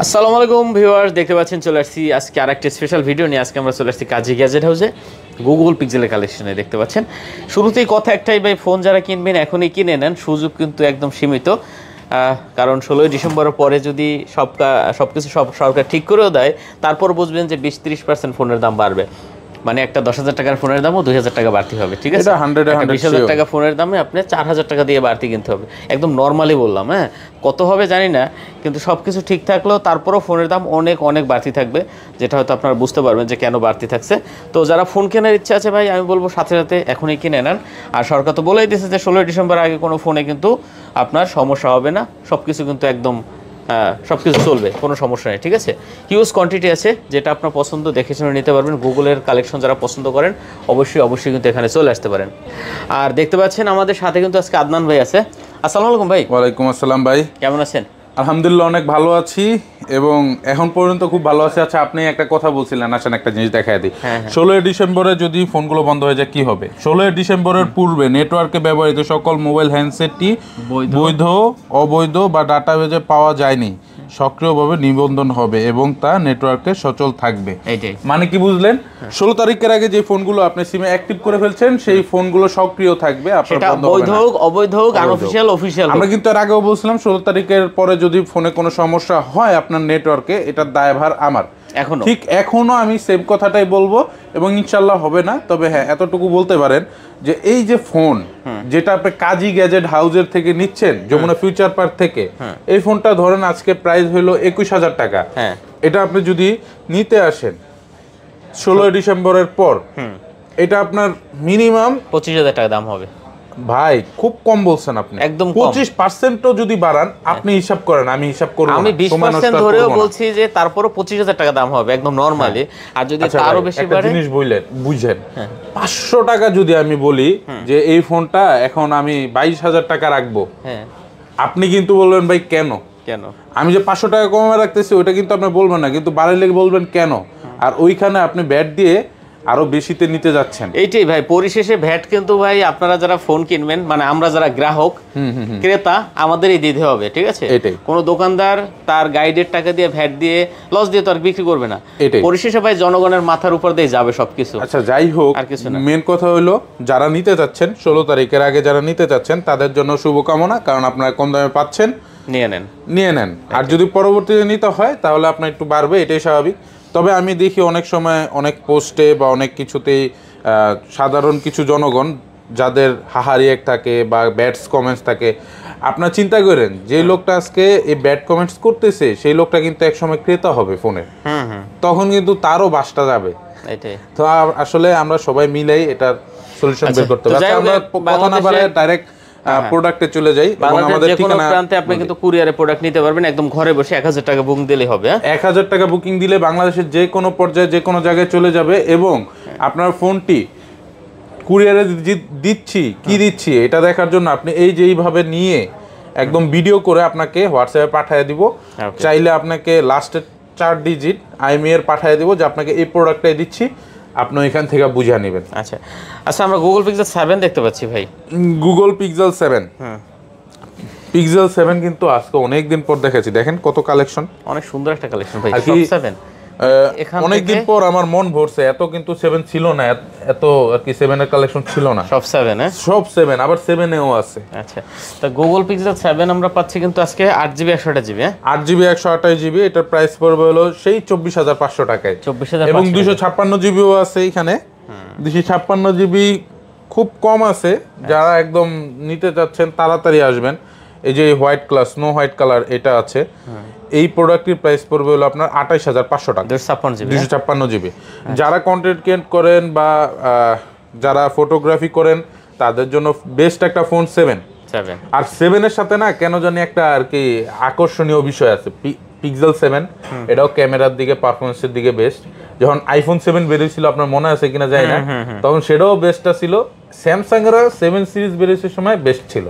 আসসালামু আলাইকুম ভিউয়ার্স, দেখতে পাচ্ছেন চলে আসছি আজকে আরেকটা স্পেশাল ভিডিও নিয়ে। আজকে আমরা চলে আসছি কাজী গ্যাজেট হাউসে গুগল পিক্সেলের কালেকশনে। দেখতে পাচ্ছেন শুরুতেই কথা একটাই ভাই, ফোন যারা কিনবেন এখনই কিনে নেন, সুযোগ কিন্তু একদম সীমিত। কারণ 16ই ডিসেম্বরের পরে যদি সবকিছু সরকার ঠিক করেও দেয়, তারপর বুঝবেন যে 20-30% ফোনের দাম বাড়বে। মানে একটা 10,000 টাকার ফোনের দামও 2,000 টাকা বাড়তি হবে, ঠিক আছে? 20,000 টাকা ফোনের দামে আপনি 4,000 টাকা দিয়ে বাড়তি কিনতে হবে, একদম নর্মালি বললাম। হ্যাঁ, কত হবে জানি না, কিন্তু সব কিছু ঠিক থাকলেও তারপরেও ফোনের দাম অনেক অনেক বাড়তি থাকবে, যেটা হয়তো আপনারা বুঝতে পারবেন যে কেন বাড়তি থাকছে। তো যারা ফোন কেনার ইচ্ছা আছে ভাই, আমি বলবো সাথে সাথে এখনই কিনে নেন। আর সরকার তো বলেই দিয়েছে যে 16ই ডিসেম্বর আগে কোনো ফোনে কিন্তু আপনার সমস্যা হবে না, সব কিছু কিন্তু একদম সব কিছু চলবে, কোনো সমস্যা নেই, ঠিক আছে? হিউজ কোয়ান্টিটি আছে, যেটা আপনার পছন্দ দেখে শুনে নিতে পারবেন। গুগলের কালেকশন যারা পছন্দ করেন অবশ্যই কিন্তু এখানে চলে আসতে পারেন। আর দেখতে পাচ্ছেন আমাদের সাথে কিন্তু আজকে আদনান ভাই আছে। আসসালামু আলাইকুম ভাই। ওয়ালাইকুম আসসালাম ভাই, কেমন আছেন? আলহামদুলিল্লাহ অনেক ভালো আছি এবং এখন পর্যন্ত খুব ভালো আছি। আচ্ছা, আপনি একটা কথা বলছিলেন, আসেন একটা জিনিস দেখাই দিই। 16ই ডিসেম্বরে যদি ফোনগুলো বন্ধ হয়ে যায় কি হবে? 16ই ডিসেম্বরের পূর্বে নেটওয়ার্কে ব্যবহৃত সকল মোবাইল হ্যান্ডসেটটি বৈধ, অবৈধ বা ডাটাবেজে পাওয়া যায়নি সক্রিয়ভাবে নিবন্ধন হবে এবং তা নেটওয়ার্কে সচল থাকবে। মানে কি বুঝলেন? 16 তারিখের আগে যে ফোনগুলো আপনি সিমে অ্যাক্টিভ করে ফেলছেন সেই ফোনগুলো সক্রিয় থাকবে, সেটা বৈধ হোক, অবৈধ হোক, আনঅফিশিয়াল, অফিশিয়াল। আমরা কিন্তু এর আগেও বলছিলাম 16 তারিখের পরে যদি ফোনে কোনো সমস্যা হয় আপনার নেটওয়ার্কে, এটার দায়ভার আমার। ঠিক এখনো আমি সেম কথাটাই বলবো এবং ইনশাল্লাহ হবে না। তবে হ্যাঁ, এতটুকু বলতে পারেন যে এই যে ফোন যেটা আপনি কাজী গ্যাজেট হাউসের থেকে নিচ্ছেন, যমুনা ফিউচার পার্ক থেকে, এই ফোনটা ধরেন আজকে প্রাইস হলো 21,000 টাকা। এটা আপনি যদি নিতে আসেন 16ই ডিসেম্বরের পর, এটা আপনার মিনিমাম 25,000 টাকা দাম হবে। ভাই খুব কম বলছেন আপনি, একদম 25%ও যদি বাড়ান আপনি হিসাব করেন, আমি হিসাব করব না, আমি 20% ধরেও বলছি যে তারপরও 25,000 টাকা দাম হবে একদম নরমালি। আর যদি তারও বেশি বাড়ে, জিনিস বুঝেন 500 টাকা যদি আমি বলি যে এই ফোনটা এখন আমি 22,000 টাকা রাখবো, আপনি কিন্তু বলবেন ভাই কেন আমি যে 500 টাকা কমে রাখতেছি ওইটা কিন্তু আপনি বলবেন না, কিন্তু বাড়াইলে বলবেন কেন। আর ওইখানে আপনি ব্যাট দিয়ে আরো বেশিতে নিতে যাচ্ছেন। এইটাই ভাই, পরিশেষে ভ্যাট কিন্তু ভাই আপনারা যারা ফোন কিনবেন, মানে আমরা যারা গ্রাহক ক্রেতা, আমাদেরই দিতে হবে, ঠিক আছে? কোনো দোকানদার তার গাইডের টাকা দিয়ে ভ্যাট দিয়ে লস দিয়ে তো আর বিক্রি করবে না। পরিশেষে ভাই জনগণের মাথার উপর দিয়ে যাবে সবকিছু। আচ্ছা, যাই হোক, আর কিছু না, মেন কথা হলো যারা নিতে যাচ্ছেন 16 তারিখের আগে যারা নিতে যাচ্ছেন তাদের জন্য শুভকামনা, কারণ আপনারা কম দামে পাচ্ছেন, নিয়ে নেন। আর যদি পরবর্তীতে নিতে হয় তাহলে আপনার একটু বাড়বে, এটাই স্বাভাবিক। তবে আমি দেখি অনেক সময় অনেক পোস্টে বা অনেক কিছুতেই সাধারণ কিছু জনগণ যাদের হাহা রিয়েক্ট থাকে বা ব্যাডস কমেন্টস থাকে, আপনার চিন্তা করেন যে লোকটা আজকে এই ব্যাড কমেন্টস করতেছে সেই লোকটা কিন্তু একসময় ক্রেতা হবে ফোনের, তখন কিন্তু তারও বাসটা যাবে। তো আসলে আমরা সবাই মিলেই এটার সলিউশন বের করতে হবে। আমরা কথা না বলে ডাইরেক্ট প্রোডাক্টে চলে যাই। আমাদের ঠিকানা প্রান্তে আপনি কিন্তু কুরিয়ারে প্রোডাক্ট নিতে পারবেন, একদম ঘরে বসে 1000 টাকা বুকিং দিলেই হবে। 1000 টাকা বুকিং দিলে বাংলাদেশের যে কোনো পর্যায়ে যে কোনো জায়গায় চলে যাবে এবং আপনার ফোনটি কুরিয়ারে দিচ্ছি এটা দেখার জন্য আপনি এইভাবে নিয়ে একদম ভিডিও করে আপনাকে হোয়াটসঅ্যাপে পাঠিয়ে দিব। চাইলে আপনাকে লাস্টের 4 ডিজিট IMEI পাঠিয়ে দিব যে আপনাকে এই প্রোডাক্টটাই দিচ্ছি, আপনি এখান থেকে বুঝে নেবেন। আচ্ছা, আমরা গুগল পিক্সেল 7 দেখতে পাচ্ছি ভাই। গুগল পিক্সেল 7, পিক্সেল 7 কিন্তু আজকে অনেক দিন পর দেখেছি। দেখেন কত কালেকশন, অনেক সুন্দর একটা কালেকশন ভাই। সব 7 অনেকদিন পর আমার মন ভরছে। এত কিন্তু 7 ছিল না, এত আর কি 7 এর কালেকশন ছিল না। সব 7, সব 7, আবার 7 এও আছে। আচ্ছা, তো গুগল পিক্সেল 7 আমরা পাচ্ছি কিন্তু আজকে 8GB 128GB। 8GB 128GB, এটার প্রাইস পড়বে হলো সেই 24,500 টাকায়। 24,500 এবং 256GBও আছে এখানে। 256GB খুব কম আছে, যারা একদম নিতে চাচ্ছেন তাড়াতাড়ি আসবেন। এই যে white colour, snow white colour এটা আছে। এই প্রোডাক্টের প্রাইস পড়বে হলো আপনার 28,500 টাকা, 256GB। যারা কন্টেন্ট ক্রিয়েট করেন বা যারা ফটোগ্রাফি করেন তাদের জন্য বেস্ট একটা ফোন 7। আর 7 এর সাথে না কেন জানি একটা আর কি আকর্ষণীয় বিষয় আছে, পিক্সেল 7 এটাও ক্যামেরার দিকে, পারফরমেন্সের দিকে বেস্ট। যখন আইফোন 7 বেরিয়েছিল, আপনার মনে আছে কিনা জানি না, তখন সেটাও বেস্টটা ছিল। স্যামসাং এর 7 সিরিজ বেরিয়েছে সময় বেস্ট ছিল।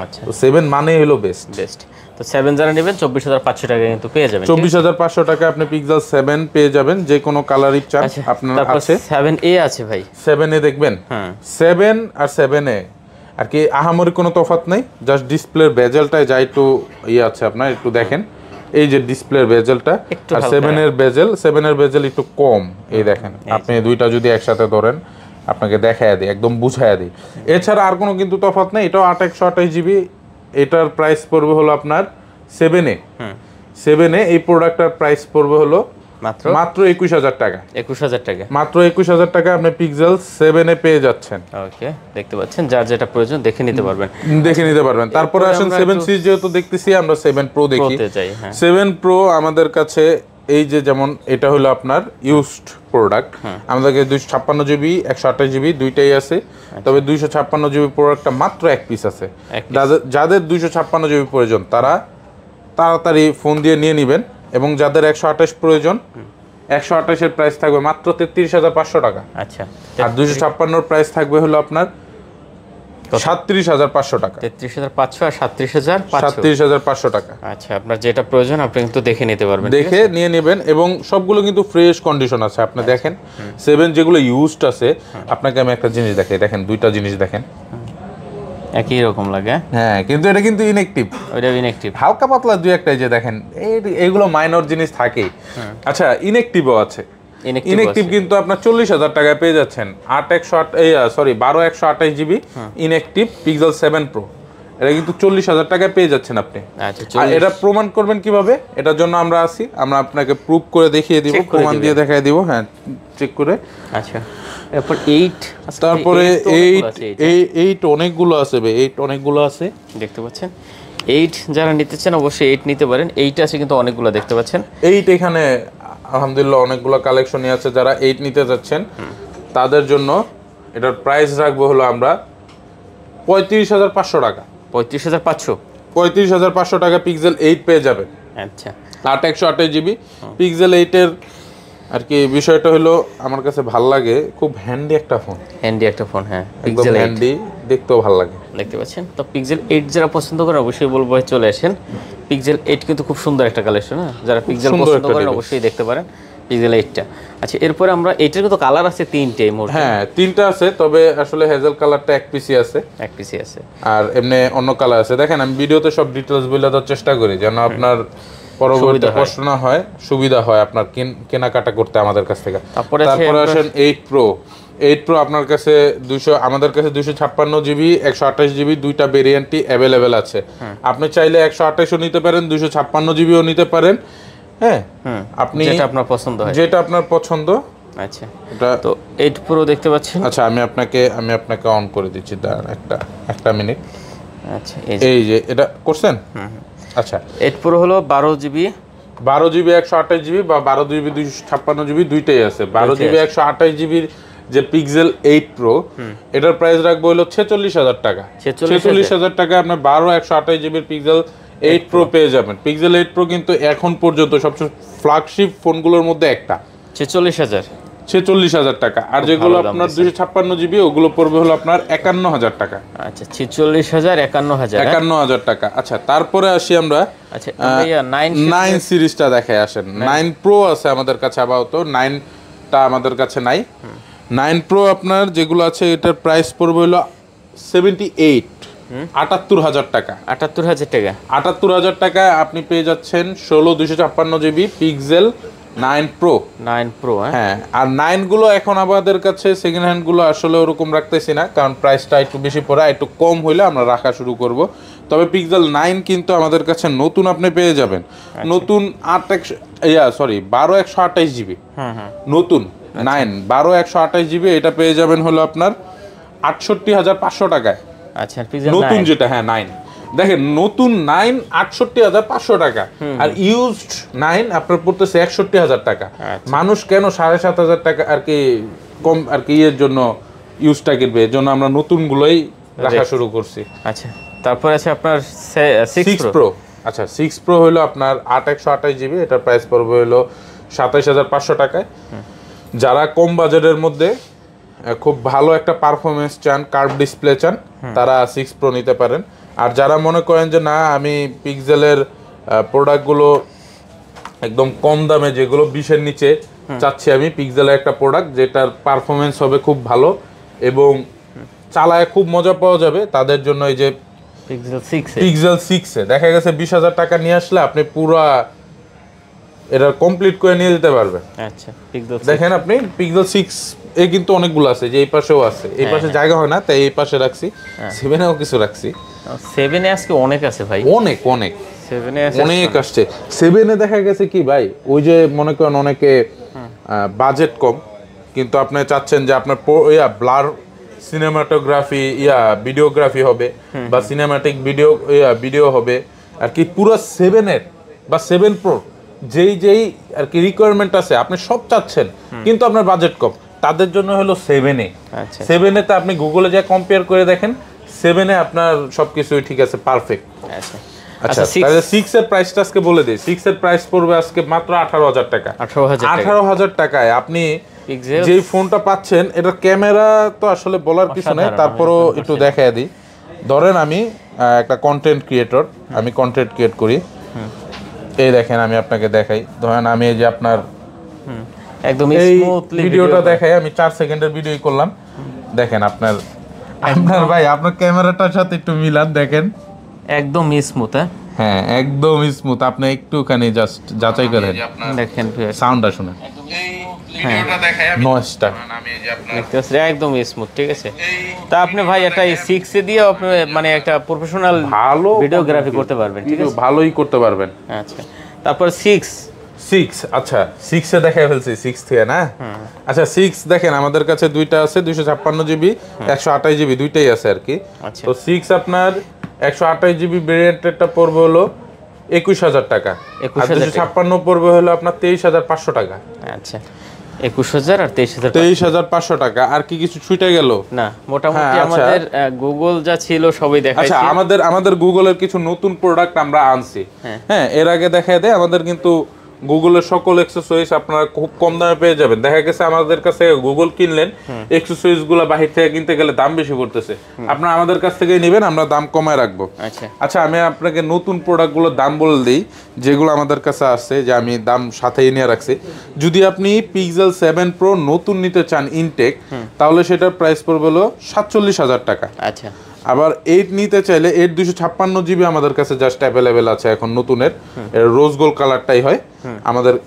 আচ্ছা, তো 7 মানেই হলো বেস্ট। তো 7 যারা নেবেন 24,500 টাকা কিন্তু পেয়ে যাবেন। 24,500 টাকা আপনি পিক্সেল 7 পেয়ে যাবেন, যে কোনো কালারই চান আপনার আছে। 7A আছে ভাই, 7A দেখবেন। 7 আর 7A আর কি আহামরি কোনো তফাৎ নাই, জাস্ট ডিসপ্লের বেজেলটায় যা একটু আছে আপনার একটু দেখেন। এই যে ডিসপ্লের বেজেলটা, আর 7 এর বেজেল একটু কম। এই দেখেন, আপনি দুইটা যদি একসাথে ধরেন, আপনাকে দেখায় দিই, একদম বুঝায় দিই। এছাড়া আর কোনো কিন্তু তফাৎ নেই। এটাও 8 জিবি। এটার প্রাইস পড়বে হলো আপনার 7 এ এই প্রোডাক্টটার প্রাইস পড়বে হলো মাত্র 21,000 টাকা। 21,000 টাকা, মাত্র 21,000 টাকা আপনি পিক্সেল 7 এ পেয়ে যাচ্ছেন। ওকে, দেখতে পাচ্ছেন, যার যেটা প্রয়োজন দেখে নিতে পারবেন। তারপরে আসেন 7 সিরিজ, যেহেতু দেখতেছি আমরা 7 প্রো দেখি। 7 প্রো আমাদের কাছে এই যে যেমন এটা হলো আপনার ইউজড প্রোডাক্ট। আমাদেরকে 256 জিবি 128 জিবি দুইটাই আছে, তবে 256 জিবি প্রোডাক্টটা মাত্র এক পিস আছে। যাদের 256 জিবি প্রয়োজন তারা তাড়াতাড়ি ফোন দিয়ে নিয়ে নেবেন, এবং যাদের 128 প্রয়োজন, 128 এর প্রাইস থাকবে মাত্র 33,500 টাকা। আচ্ছা, আর 256 এর প্রাইস থাকবে হলো আপনার 37,500 টাকা। 33,500 আর 37,500, 37,500 টাকা। আচ্ছা, আপনার যেটা প্রয়োজন আপনি কিন্তু দেখে নিতে পারবেন, দেখে নিয়ে নেবেন, এবং সবগুলো কিন্তু ফ্রেশ কন্ডিশন আছে। আপনি দেখেন 7 যেগুলো ইউজড আছে, আপনাকে আমি একটা জিনিস দেখাই, দেখেন দুইটা জিনিস দেখেন, একই রকম লাগে। হ্যাঁ, কিন্তু এটা কিন্তু ইনঅ্যাকটিভ, ওইটা ইনঅ্যাকটিভ, হালকা পাতলা দুই একটা যে দেখেন, এইগুলো মাইনর জিনিস থাকে। আচ্ছা, ইনঅ্যাকটিভও আছে। ইনঅ্যাকটিভ কিন্তু আপনার 40,000 টাকায় পেয়ে যাচ্ছেন। 12/128 জিবি ইনঅ্যাকটিভ পিক্সেল 7 প্রো, এটা কিন্তু 40,000 টাকায় পেয়ে যাচ্ছেন আপনি। আর এটা প্রমাণ করবেন কিভাবে? এটার জন্য আমরা আছি, আমরা আপনাকে প্রুফ করে দেখিয়ে দিব, প্রমাণ দিয়ে দেখাই দিব। হ্যাঁ, চেক করে। আচ্ছা, এরপর 8, তারপরে 8 অনেকগুলো আছে ভাই, 8 অনেকগুলো আছে, দেখতে পাচ্ছেন। 8 যারা নিতে চান অবশ্যই 8 নিতে পারেন। 8 আছে কিন্তু অনেকগুলো, দেখতে পাচ্ছেন। 8 এখানে আলহামদুলিল্লাহ অনেকগুলো কালেকশনই আছে। যারা 8 নিতে যাচ্ছেন তাদের জন্য এটার প্রাইস রাখবো হলো আমরা 35,500 টাকা। 35,500 টাকা পিক্সেল 8 পেয়ে যাবেন। আচ্ছা, 128 জিবি পিক্সেল 8 এর আর কি বিষয়টা হলো আমার কাছে ভাল লাগে, খুব হ্যান্ডি একটা ফোন। হ্যাঁ, পিক্সেল হ্যান্ডি, দেখতেও ভালো লাগে। দেখতে পাচ্ছেন। তো পিক্সেল 8 যারা পছন্দ করেন অবশ্যই বলবো চলে আসেন। পিক্সেল 8 কিন্তু খুব সুন্দর একটা কালেকশন। হ্যাঁ, যারা পিক্সেল পছন্দ করেন অবশ্যই দেখতে পারেন পিক্সেল 8টা। আচ্ছা, এরপরে আমরা 8 এর কিন্তু কালার আছে 3টে মোট। হ্যাঁ, 3টা আছে, তবে আসলে হেজেল কালারটা এক পিসি আছে, আর এমনি অন্য কালার আছে। দেখেন, আমি ভিডিওতে সব ডিটেইলস বলে দেওয়ার চেষ্টা করি যেন আপনার পরবর্তী প্রশ্ন না হয়, সুবিধা হয় আপনার কেনাকাটা করতে আমাদের কাছ থেকে। তারপরে আসেন 8 প্রো আপনার কাছে আমাদের কাছে 256 জিবি 128 জিবি দুইটা ভেরিয়েন্টই অ্যাভেলেবেল আছে। আপনি চাইলে 128ও নিতে পারেন, 256 জিবিও নিতে পারেন। হ্যাঁ, আপনি যেটা আপনার পছন্দ হয়, যেটা আপনার পছন্দ। আচ্ছা, তো 8 প্রো দেখতে পাচ্ছেন। আচ্ছা, আমি আপনাকে অন করে দিচ্ছি, দাঁড়ান একটা মিনিট। আচ্ছা, এই যে এটা করছেন। আচ্ছা, 8 প্রো হলো 12 জিবি 128 জিবি বা 12 জিবি 256 জিবি দুইটাই আছে। 12 জিবি 128 জিবির যে পিক্সেল 8 প্রো, এটার প্রাইস রাখবো হলো 46,000 টাকা। 46,000 টাকা আপনার 128 জিবির পিক্সেল 8 প্রো পেয়ে যাবেন। পিক্সেল 8 প্রো কিন্তু এখন পর্যন্ত সবচেয়ে ফ্ল্যাগশিপ ফোনগুলোর মধ্যে একটা। 46,000 টাকা। আর যেগুলো আপনার 256 জিবি ওগুলো পড়বে হলো আপনার 51,000 টাকা। আচ্ছা, 46,000 51,000 টাকা। আচ্ছা, তারপরে আসি আমরা। আচ্ছা, 9 সিরিজটা দেখায় আসেন। 9 প্রো আছে আমাদের কাছে, আপাতত 9টা আমাদের কাছে নাই। 9 প্রো আপনার যেগুলো আছে এটার প্রাইস পড়বে হলো 78,000 টাকা। 78,000 টাকায় আপনি পেয়ে যাচ্ছেন 256 জিবি পিক্সেল 9 প্রো। হ্যাঁ, আর 9 গুলো এখন আমাদের কাছে সেকেন্ড হ্যান্ড গুলো আসলে ওরকম রাখতেছি না, কারণ প্রাইসটা একটু বেশি পড়ে, একটু কম হইলে আমরা রাখা শুরু করব। তবে পিক্সেল 9 কিন্তু আমাদের কাছে নতুন আপনি পেয়ে যাবেন। নতুন 12/128 জিবি নতুন 9 12/128 জিবি, এটা পেয়ে যাবেন হলো আপনার 68,500 টাকায়। আচ্ছা, নতুন যেটা, হ্যাঁ 9 দেখেন, নতুন 9 68,500 টাকা, আর ইউজড 9 আপনার পড়তেছে 61,000 টাকা। মানুষ কেন 7,500 টাকা আর কি কম আর কি এর জন্য ইউজটা কিনবে, এর জন্য আমরা নতুন গুলোই রাখা শুরু করছি। আচ্ছা, তারপর আছে আপনার 6 প্রো। আচ্ছা, 6 প্রো হলো আপনার 8/128 জিবি, এটার প্রাইস পড়বে হলো 27,500 টাকায়। যারা কম বাজেটের মধ্যে খুব ভালো একটা পারফরমেন্স চান, কার্ভ ডিসপ্লে চান, তারা 6 প্রো নিতে পারেন। আর যারা মনে করেন যে না, আমি পিক্সেলের প্রোডাক্টগুলো একদম কম দামে, যেগুলো 20-এর নিচে চাচ্ছি আমি, পিক্সেলের একটা প্রোডাক্ট যেটার পারফরমেন্স হবে খুব ভালো এবং চালায় খুব মজা পাওয়া যাবে, তাদের জন্য এই যে পিক্সেল 6 দেখা গেছে 20,000 টাকা নিয়ে আসলে আপনি পুরো এটা কমপ্লিট করে নিয়ে যেতে পারবেন। আচ্ছা পিক্সেল দেখেন আপনি পিক্সেল 6 এ কিন্তু অনেকগুলো আছে, যে এই পাশেও আছে, এই পাশে জায়গা হয় না তাই এই পাশে রাখছি, 7 এও কিছু রাখছি। 7 এ আজকে অনেক আছে ভাই, অনেক অনেক 7 এ আছে অনেক আসছে। 7 এ দেখা গেছে কি ভাই, ওই যে মনে করেন অনেকে বাজেট কম কিন্তু আপনি চাচ্ছেন যে আপনার ব্লার সিনেমাটোগ্রাফি ভিডিওগ্রাফি হবে বা সিনেমাটিক ভিডিও হবে আর কি, পুরো 7 এর বা 7 প্রো যেই আর কি রিকোয়ারমেন্ট আছে আপনি সব চাচ্ছেন কিন্তু আপনার বাজেট কম, তাদের জন্য হলো 7 এ। আচ্ছা 7 এ তে আপনি গুগলে যা কম্পেয়ার করে দেখেন, 7 এ আপনার সবকিছুই ঠিক আছে, পারফেক্ট। আচ্ছা আচ্ছা তাহলে 6 এর প্রাইসটা আজকে বলে দেই। 6 এর প্রাইস পড়বে আজকে মাত্র 18,000 টাকা। 18,000 টাকায় আপনি পিক্সেল যে ফোনটা পাচ্ছেন, এটা ক্যামেরা তো আসলে বলার কিছু নাই, তারপরও একটু দেখায় দিই। ধরেন আমি একটা কন্টেন্ট ক্রিয়েটর, আমি কন্টেন্ট ক্রিয়েট করি, এই দেখেন আমি আপনাকে দেখাই। ধরেন আমি এই যে আপনার একদম এই স্মুথলি ভিডিওটা দেখাই, আমি 4 সেকেন্ডের ভিডিও করলাম, দেখেন আপনার ভাই আপনার ক্যামেরাটার সাথে একটু মিলান, দেখেন একদম স্মুথ। হ্যাঁ একদম স্মুথ। আপনি একটুখানি জাস্ট যাচাই করেন, দেখেন সাউন্ডটা শুনেন, নয়েজটা দেখতে পাচ্ছেন একদম স্মুথ, ঠিক আছে। তা আপনি ভাই এটা 6 এ দিয়ে আপনি মানে একটা প্রফেশনাল ভালো ভিডিওগ্রাফি করতে পারবেন, ঠিক আছে, ভালোই করতে পারবেন। আচ্ছা তারপর 6 আচ্ছা 6 এ দেখাই ফেলছি, 6 থেকে না। আচ্ছা 6 দেখেন আমাদের কাছে দুইটা আছে, 256 জিবি 128 জিবি দুইটাই আছে আর কি। আচ্ছা তো 6 আপনার 128 জিবি ভেরিয়েন্টেরটা পড়বে হলো 21,000 টাকা, আর 256 পড়বে হলো আপনার 23,500 টাকা। আচ্ছা 21,000 আর 23,500 টাকা। আর কি কিছু ছুটে গেল? না, মোটামুটি আমাদের গুগল যা ছিল সবই দেখাইছি। আচ্ছা আমাদের গুগলের কিছু নতুন প্রোডাক্ট আমরা আনছি, হ্যাঁ এর আগে দেখায় দেয়। আমাদের কিন্তু গুগলের সকল অ্যাক্সেসরিজ আপনারা খুব কম দামে পেয়ে যাবেন। দেখা গেছে আমাদের কাছে গুগল কিনলেন, অ্যাক্সেসরিজ গুলো বাহির থেকে কিনতে গেলে দাম বেশি পড়তেছে, আপনারা আমাদের কাছ থেকে নেবেন, আমরা দাম কমায় রাখবো। আচ্ছা আমি আপনাকে নতুন প্রোডাক্টগুলোর দাম বলে দিই যেগুলো আমাদের কাছে আছে, যে আমি দাম সাথেই নিয়ে রাখছি। যদি আপনি পিক্সেল 7 প্রো নতুন নিতে চান ইনটেক, তাহলে সেটার প্রাইস পড়বে হলো 47,000 টাকা। আচ্ছা আবার 8 নিতে চাইলে 8 256 জিবি আমাদের কাছে জাস্ট অ্যাভেলেবেল আছে এখন নতুনের, রোজ গোল্ড কালারটাই হয়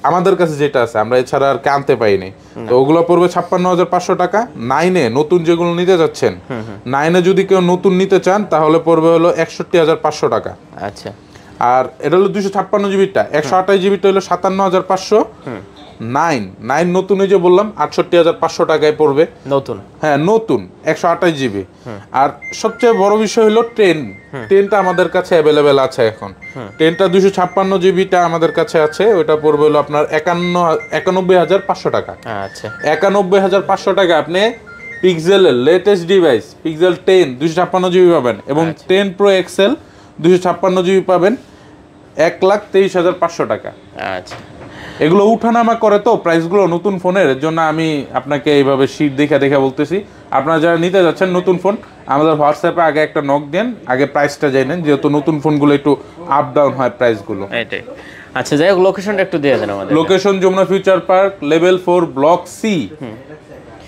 আমাদের কাছে যেটা আছে, আমরা এছাড়া আর আনতে পাইনি। তো ওগুলো পড়বে 56,500 টাকা। 9 এ নতুন যেগুলো নিতে যাচ্ছেন, 9 এ যদি কেউ নতুন নিতে চান তাহলে পড়বে হলো 61,500 টাকা। আচ্ছা আর এটা হলো 256 জিবিটা, 128 জিবিটা হলো 57,500। 9 নতুন যে বললাম 68,500 টাকায় পড়বে নতুন, হ্যাঁ নতুন 128 জিবি। আর সবচেয়ে বড় বিষয় হলো 10টা আমাদের কাছে অ্যাভেলেবেল আছে এখন। 10টা 256 জিবিটা আমাদের কাছে আছে, ওটা পড়বে হলো আপনার 91,500 টাকা। আচ্ছা 91,500 টাকা আপনি পিক্সেলের লেটেস্ট ডিভাইস পিক্সেল 10 256 জিবি পাবেন, এবং 10 প্রো এক্সেল 256 জিবি পাবেন 1,23,500 টাকা। আচ্ছা এগুলো উঠানামা করে তো প্রাইসগুলো নতুন ফোনের, এর জন্য আমি আপনাকে এইভাবে শীট দেখে বলতেছি। আপনারা যারা নিতে যাচ্ছেন নতুন ফোন, আমাদের হোয়াটসঅ্যাপে আগে একটা নক দেন, আগে প্রাইসটা জেনে নেন, যেহেতু নতুন ফোনগুলো একটু আপ ডাউন হয় প্রাইসগুলো। এটাই। আচ্ছা যাই হোক, লোকেশনটা একটু দিয়ে দেন আমাদের। Location Jamuna future park level 4 block C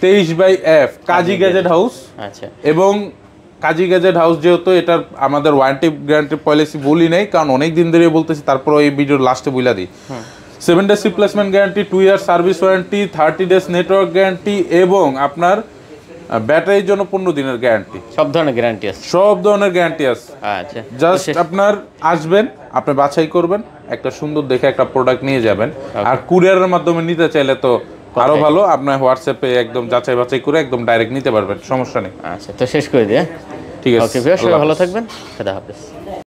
23/F Kazi gadget house. আচ্ছা এবং কাজী গ্যাজেট হাউস যেহেতু এটার আমাদের ওয়ারেন্টি গ্যারান্টি পলিসি বলি নাই, কারণ অনেক দিন ধরে বলতেছি, তারপর এই ভিডিওর লাস্টে বইলা দিই। 7 days replacement guarantee, 2 year service warranty, 30 days network guarantee, এবং আপনার ব্যাটারির জন্য 15 দিনের গ্যারান্টি। সব ধরনের গ্যারান্টি আছে, সব ধরনের গ্যারান্টি আছে। আচ্ছা জাস্ট আপনার আসবেন, আপনি বাছাই করবেন, একটা সুন্দর দেখে একটা প্রোডাক্ট নিয়ে যাবেন। আর কুরিয়ারের মাধ্যমে নিতে চাইলে তো আরো ভালো, আপনার হোয়াটসঅ্যাপে একদম যাচাই বাছাই করে একদম ডাইরেক্ট নিতে পারবেন, সমস্যা নেই। আচ্ছা তো শেষ করে দিই, ঠিক আছে। ওকে, ভালো থাকবেন, খুদা হাফেজ।